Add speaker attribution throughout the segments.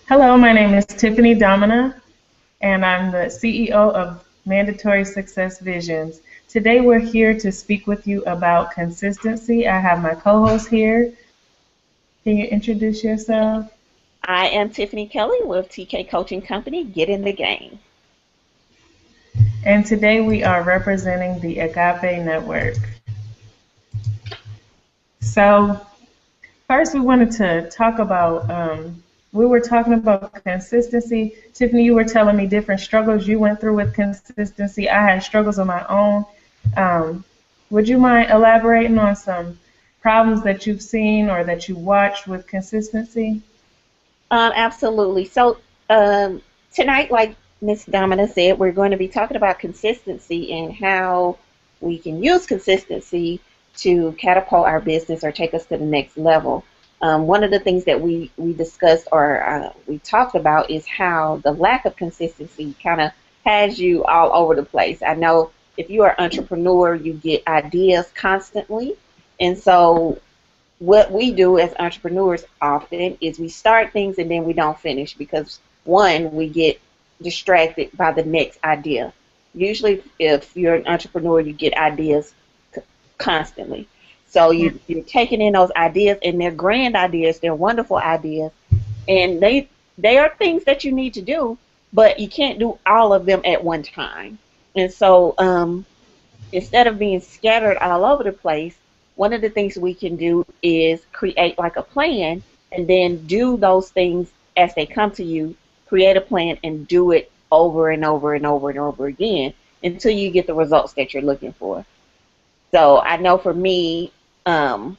Speaker 1: Hello, my name is Tiffany Domina, and I'm the CEO of Mandatory Success Visions. Today, we're here to speak with you about consistency. I have my co host here. Can you introduce yourself?
Speaker 2: I am Tiffany Kelly with TK Coaching Company. Get in the game.
Speaker 1: And today, we are representing the Agape Network. So, first, we wanted to talk about, we were talking about consistency. Tiffany, you were telling me different struggles you went through with consistency. I had struggles of my own. Um, would you mind elaborating on some problems that you've seen or that you watched with consistency?
Speaker 2: Absolutely. So tonight, like Miss Domina said, we're going to be talking about consistency and how we can use consistency to catapult our business or take us to the next level. One of the things that we discussed or we talked about is how the lack of consistency kind of has you all over the place. I know if you are an entrepreneur, you get ideas constantly. And so what we do as entrepreneurs often is we start things and then we don't finish because one, we get distracted by the next idea. Usually if you're an entrepreneur, you get ideas constantly. So you're taking in those ideas, and they're grand ideas, they're wonderful ideas, and they are things that you need to do, but you can't do all of them at one time. And so instead of being scattered all over the place, one of the things we can do is create like a plan and then do those things as they come to you, create a plan and do it over and over and over and over again until you get the results that you're looking for. So I know for me, um,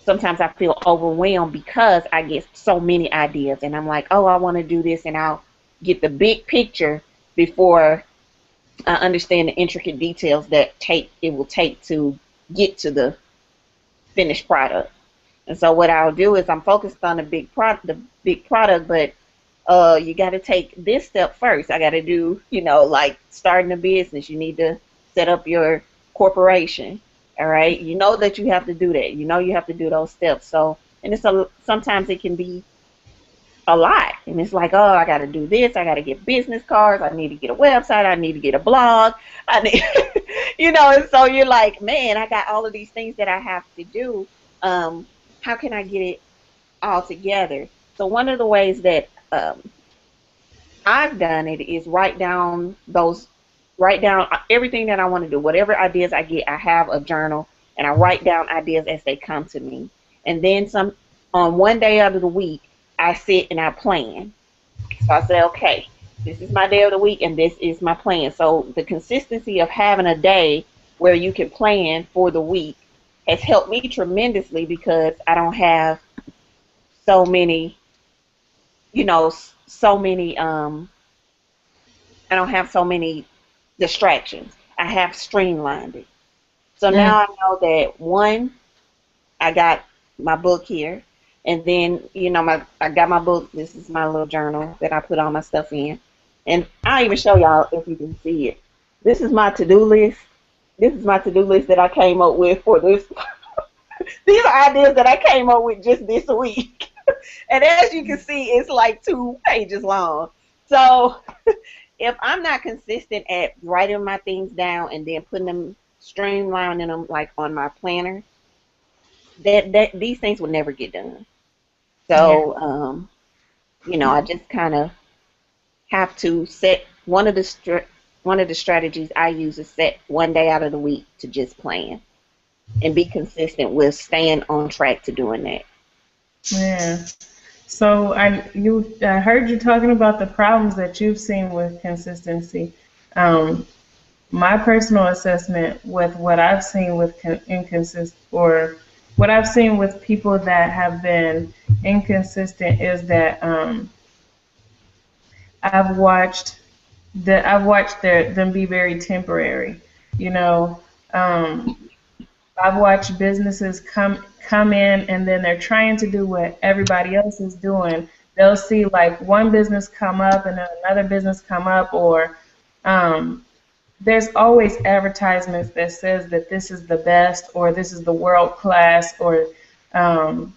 Speaker 2: sometimes I feel overwhelmed because I get so many ideas and I'm like, oh, I want to do this, and I'll get the big picture before I understand the intricate details that take it will take to get to the finished product. And so what I'll do is I'm focused on the big product, but you got to take this step first. I got to do, like starting a business. You need to set up your corporation. All right, you know that you have to do that. You know you have to do those steps. So, and sometimes it can be a lot. And it's like, oh, I got to do this. I got to get business cards. I need to get a website. I need to get a blog. I need, and so you're like, man, I got all of these things that I have to do. How can I get it all together? So one of the ways that I've done it is write down everything that I want to do, whatever ideas I get. I have a journal and I write down ideas as they come to me. And then some on one day out of the week, I sit and I plan. So I say, okay, this is my day of the week and this is my plan. So the consistency of having a day where you can plan for the week has helped me tremendously because I don't have so many, so many, I don't have so many distractions. I have streamlined it. So
Speaker 1: Mm,
Speaker 2: now I know that one, I got my book here, and then I got my book. This is my little journal that I put all my stuff in, and I'll even show y'all if you can see it. This is my to-do list. This is my to-do list that I came up with for this. These are ideas that I came up with just this week, and as you can see, it's like 2 pages long. So if I'm not consistent at writing my things down and then putting them, streamlining them like on my planner, that these things will never get done.
Speaker 1: yeah.
Speaker 2: So, I just kind of have to set one of the strategies I use is set one day out of the week to just plan and be consistent with staying on track to doing that.
Speaker 1: Yeah. So I heard you talking about the problems that you've seen with consistency. Um, my personal assessment with what I've seen with inconsistent or what I've seen with people that have been inconsistent is that I've watched them be very temporary. You know, um, I've watched businesses come in and then they're trying to do what everybody else is doing. They'll see like one business come up and then another business come up, or um, there's always advertisements that says that this is the best or this is the world class or um,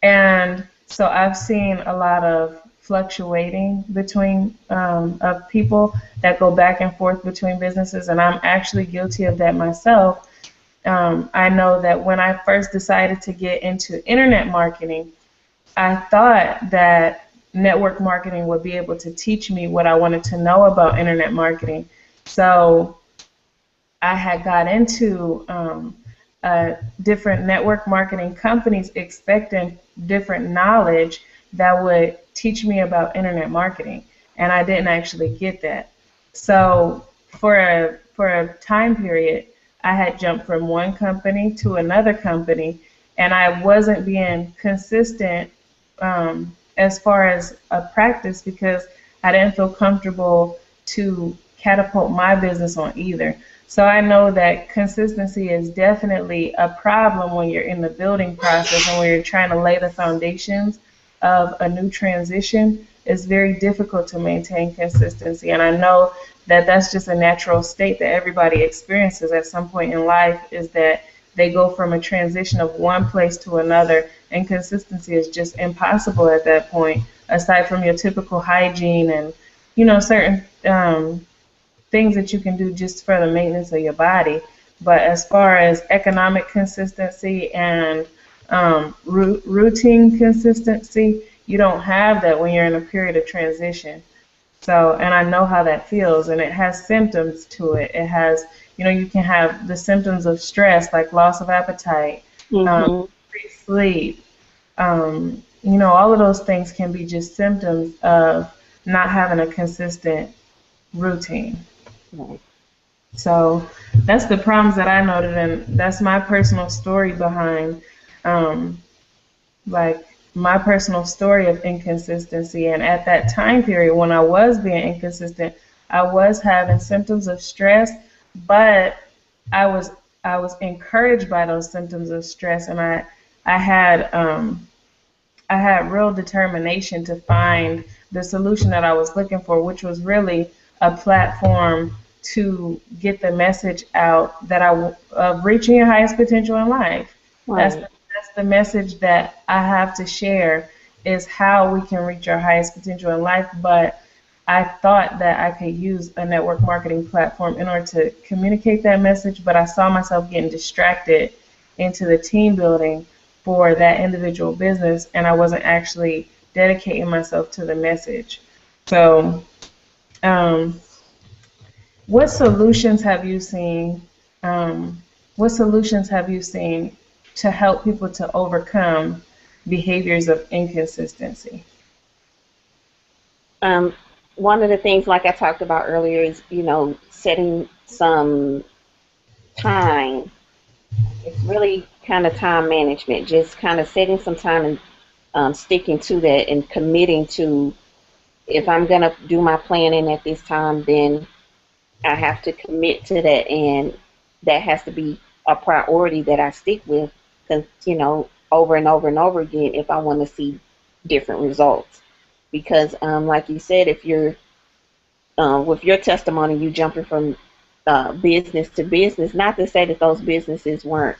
Speaker 1: and So I've seen a lot of fluctuating between of people that go back and forth between businesses, and I'm actually guilty of that myself. I know that when I first decided to get into internet marketing, I thought that network marketing would be able to teach me what I wanted to know about internet marketing. So I had got into different network marketing companies expecting different knowledge that would teach me about internet marketing, and I didn't actually get that. So for a time period, I had jumped from one company to another company, and I wasn't being consistent as far as a practice because I didn't feel comfortable to catapult my business on either. So I know that consistency is definitely a problem when you're in the building process and when you're trying to lay the foundations of a new transition. It's very difficult to maintain consistency. And I know that that's just a natural state that everybody experiences at some point in life is that they go from a transition of one place to another, and consistency is just impossible at that point, aside from your typical hygiene and, certain things that you can do just for the maintenance of your body. But as far as economic consistency and routine consistency, you don't have that when you're in a period of transition. So, and I know how that feels, and it has symptoms to it. It has, you can have the symptoms of stress, like loss of appetite,
Speaker 2: Hmm.
Speaker 1: decreased sleep. All of those things can be just symptoms of not having a consistent routine.
Speaker 2: Right.
Speaker 1: So that's the problems that I noted, and that's my personal story behind, um, like my personal story of inconsistency. And at that time period, when I was being inconsistent, I was having symptoms of stress, but I was I was encouraged by those symptoms of stress, and I had I had real determination to find the solution that I was looking for, which was really a platform to get the message out that of reaching your highest potential in life.
Speaker 2: Right.
Speaker 1: That's the message that I have to share is how we can reach our highest potential in life. But I thought that I could use a network marketing platform in order to communicate that message, but I saw myself getting distracted into the team building for that individual business, and I wasn't actually dedicating myself to the message. So, um, what solutions have you seen? Um, what solutions have you seen to help people to overcome behaviors of inconsistency?
Speaker 2: Um, One of the things, like I talked about earlier, is setting some time. It's really kind of time management, just kind of setting some time and sticking to that and committing to if I'm gonna do my planning at this time, then I have to commit to that, and that has to be a priority that I stick with, over and over and over again if I want to see different results. Because, like you said, if you're with your testimony, you jumping from business to business. Not to say that those businesses weren't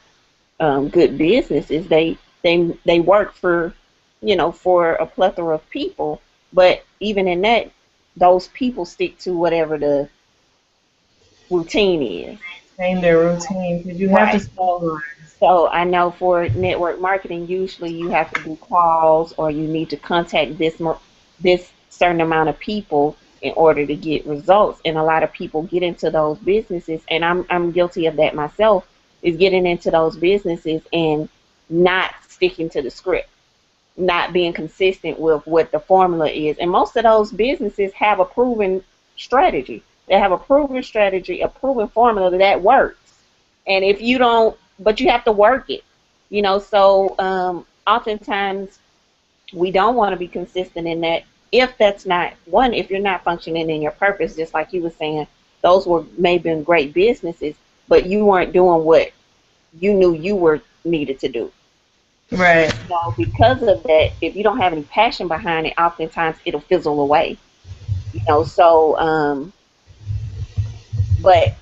Speaker 2: good businesses. They work for for a plethora of people, but even in that, those people stick to whatever the routine is.
Speaker 1: Maintain their routine because you have to
Speaker 2: Right.
Speaker 1: stay
Speaker 2: So,
Speaker 1: aligned.
Speaker 2: so I know for network marketing, usually you have to do calls or you need to contact this certain amount of people in order to get results. And a lot of people get into those businesses, and I'm guilty of that myself, is getting into those businesses and not sticking to the script, not being consistent with what the formula is. And most of those businesses have a proven strategy. They have a proven strategy, a proven formula that works. And if you don't, but you have to work it, So oftentimes we don't want to be consistent in that. If that's not one, if you're not functioning in your purpose, just like you were saying, those were maybe great businesses, but you weren't doing what you knew you were needed to do.
Speaker 1: Right.
Speaker 2: So because of that, if you don't have any passion behind it, oftentimes it'll fizzle away. So but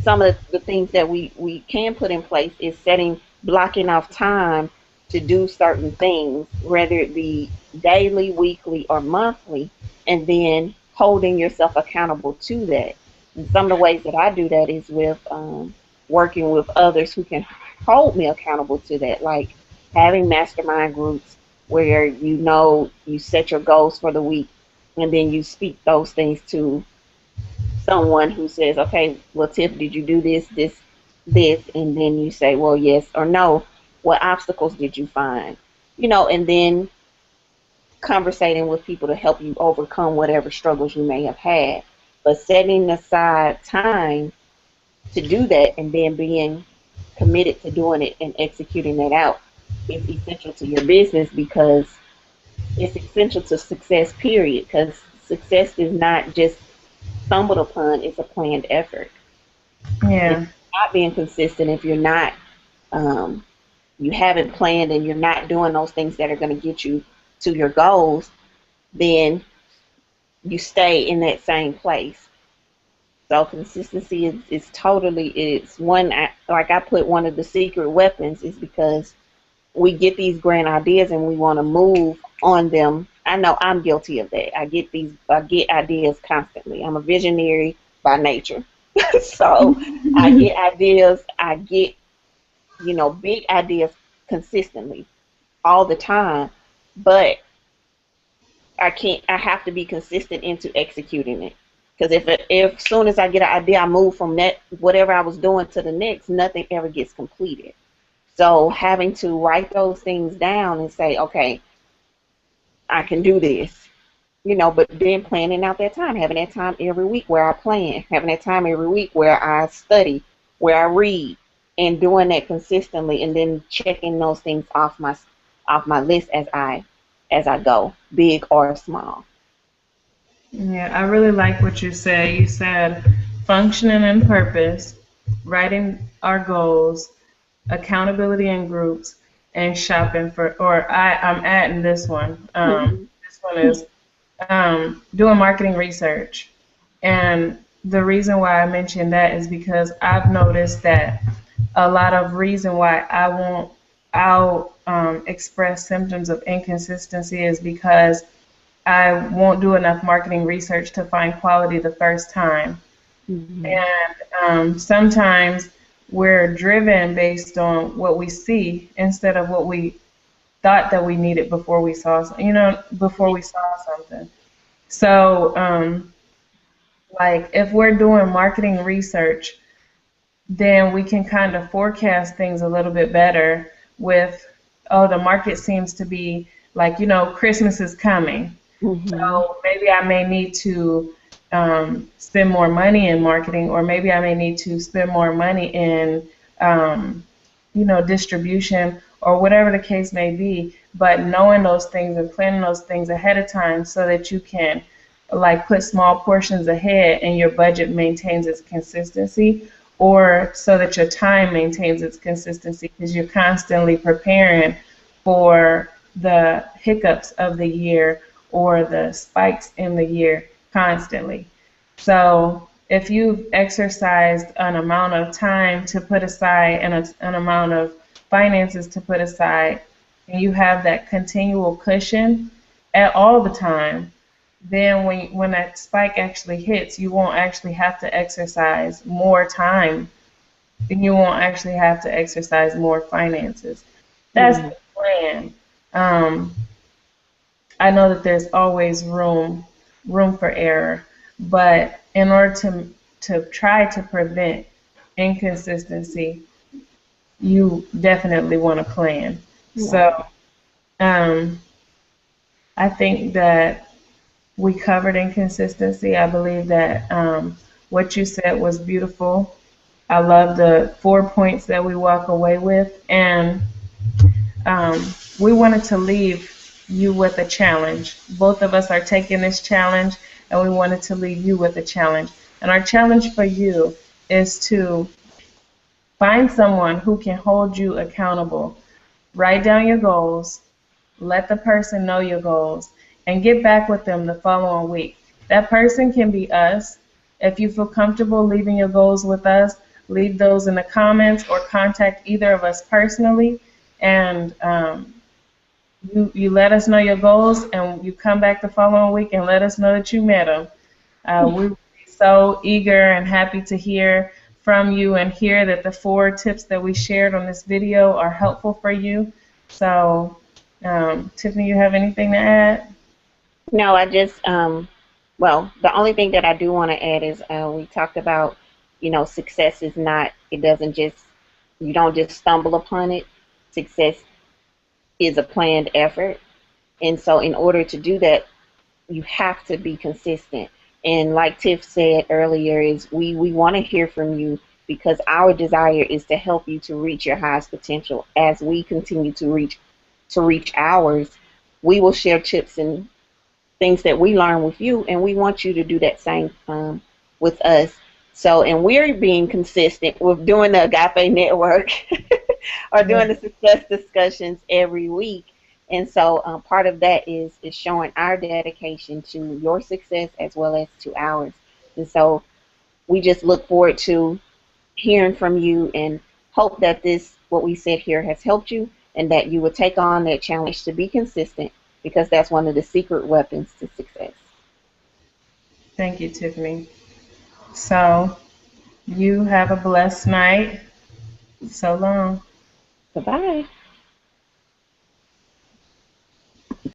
Speaker 2: some of the things that we can put in place is setting blocking off time to do certain things, whether it be daily, weekly, or monthly, and then holding yourself accountable to that. And some of the ways that I do that is with working with others who can hold me accountable to that, like having mastermind groups where you set your goals for the week and then you speak those things to someone who says, okay, well, Tiff, did you do this? And then you say, well, yes or no. What obstacles did you find? And then conversating with people to help you overcome whatever struggles you may have had. But setting aside time to do that and then being committed to doing it and executing that out is essential to your business because it's essential to success, period. Because success is not just stumbled upon, it's a planned effort. If
Speaker 1: Yeah.
Speaker 2: you're not being consistent, if you're not, um, you haven't planned and you're not doing those things that are going to get you to your goals, then you stay in that same place. So consistency is totally, it's one, like I put one of the secret weapons is because we get these grand ideas and we want to move on them. I know I'm guilty of that. I get ideas constantly. I'm a visionary by nature. So I get ideas, I get, big ideas consistently all the time, but I have to be consistent into executing it. Because if soon as I get an idea, I move from that, whatever I was doing to the next, nothing ever gets completed. So having to write those things down and say, okay, I can do this, but then planning out that time, having that time every week where I plan, having that time every week where I study, where I read, and doing that consistently, and then checking those things off my list as I go, big or small.
Speaker 1: Yeah, I really like what you said. You said functioning in purpose, writing our goals, accountability in groups, and shopping for, or I'm adding this one.
Speaker 2: Mhm.
Speaker 1: This one is doing marketing research. And the reason why I mentioned that is because I've noticed that a lot of reason why I'll express symptoms of inconsistency is because I won't do enough marketing research to find quality the first time.
Speaker 2: Mhm.
Speaker 1: And sometimes we're driven based on what we see instead of what we thought that we needed before we saw, before we saw something. So, like if we're doing marketing research, then we can kind of forecast things a little bit better with, oh, the market seems to be like, Christmas is coming.
Speaker 2: Mhm.
Speaker 1: So maybe I may need to spend more money in marketing, or maybe I may need to spend more money in, um, distribution, or whatever the case may be. But knowing those things and planning those things ahead of time so that you can like put small portions ahead and your budget maintains its consistency, or so that your time maintains its consistency because you're constantly preparing for the hiccups of the year or the spikes in the year constantly. So if you've exercised an amount of time to put aside and an amount of finances to put aside, and you have that continual cushion at all the time, then when that spike actually hits, you won't actually have to exercise more time, and you won't actually have to exercise more finances. That's
Speaker 2: Mhm.
Speaker 1: the plan. Um, I know that there's always room for error, but in order to try to prevent inconsistency, you definitely want to plan. So
Speaker 2: Right.
Speaker 1: um, I think that we covered inconsistency. I believe that what you said was beautiful. I love the 4 points that we walk away with, and we wanted to leave you with a challenge. Both of us are taking this challenge, and we wanted to leave you with a challenge. And our challenge for you is to find someone who can hold you accountable. Write down your goals, let the person know your goals, and get back with them the following week. That person can be us. If you feel comfortable leaving your goals with us, leave those in the comments or contact either of us personally, and you let us know your goals, and you come back the following week and let us know that you met them. We would be so eager and happy to hear from you and hear that the 4 tips that we shared on this video are helpful for you. So, Tiffany, you have anything to add?
Speaker 2: No, I just well, the only thing that I do want to add is we talked about, success is not, it doesn't just, you don't just stumble upon it. Success is a planned effort. And so in order to do that, you have to be consistent. And like Tiff said earlier, is we want to hear from you, because our desire is to help you to reach your highest potential. As we continue to reach ours, we will share tips and things that we learn with you, and we want you to do that same with us. So, and we're being consistent with doing the Agape Network or
Speaker 1: Yeah.
Speaker 2: doing the success discussions every week. And so, part of that is showing our dedication to your success as well as to ours. And so, we just look forward to hearing from you, and hope that this, what we said here, has helped you, and that you would take on that challenge to be consistent, because that's one of the secret weapons to success.
Speaker 1: Thank you, Tiffany. So, you have a blessed night. So long.
Speaker 2: Goodbye.